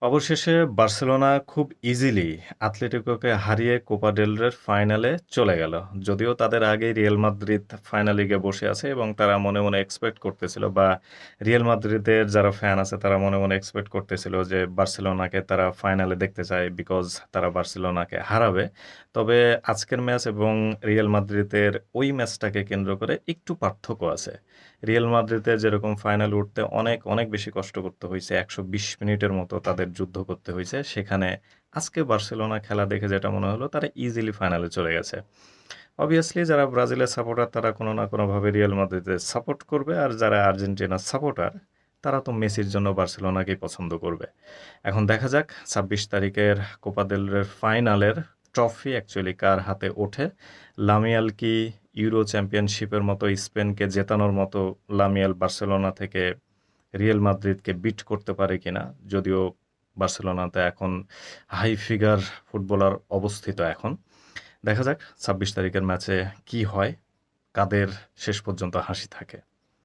অবশেষে বার্সেলোনা খুব ইজিলি আতলেতিকোকে হারিয়ে কোপা ডেল রের ফাইনালে চলে গেল। যদিও তাদের আগেই রিয়াল মাদ্রিদ ফাইনালে গিয়ে বসে আছে এবং তারা মনে, মনে এক্সপেক্ট করতেছিল বা রিয়াল মাদ্রিদের যারা ফ্যান আছে তারা মনে, মনে এক্সপেক্ট করতেছিল যে বার্সেলোনাকে তারা ফাইনালে দেখতে চায় বিকজ তারা বার্সেলোনাকে হারাবে। তবে আজকের ম্যাচ এবং রিয়াল মাদ্রিদের ওই ম্যাচটাকে কেন্দ্র করে একটু পার্থক্য আছে। রিয়াল মাদ্রিদের যেরকম ফাইনালে উঠতে অনেক, অনেক বেশি কষ্ট করতে হইছে। ১২০ মিনিটের মতো তাদের যুদ্ধ করতে হইছে। সেখানে আজকে বার্সেলোনা খেলা দেখে যেটা মনে হলো তারা ইজিলি ফাইনালে চলে গেছে। অবভিয়াসলি যারা ব্রাজিলের সাপোর্টার তারা কোনো না কোনোভাবে রিয়াল মাদ্রিদের সাপোর্ট করবে আর যারা আর্জেন্টিনার সাপোর্টার তারা তো মেসির জন্য বার্সেলোনাকেই পছন্দ করবে। এখন দেখা যাক ২৬ তারিখের কোপা দেল রের ফাইনালের ট্রফি অ্যাকচুয়ালি কার হাতে ওঠে। লামিয়াল কি ইউরো চ্যাম্পিয়নশিপের মতো স্পেনকে জেতানোর মতো লামিয়াল বার্সেলোনা থেকে রিয়াল মাদ্রিদকে বিট করতে পারে কিনা? যদিও বার্সেলোনাতে এখন হাই ফিগার ফুটবলার অবস্থিত এখন। দেখা যাক ২৬ তারিখের ম্যাচে কি হয়, কাদের শেষ পর্যন্ত হাসি থাকে।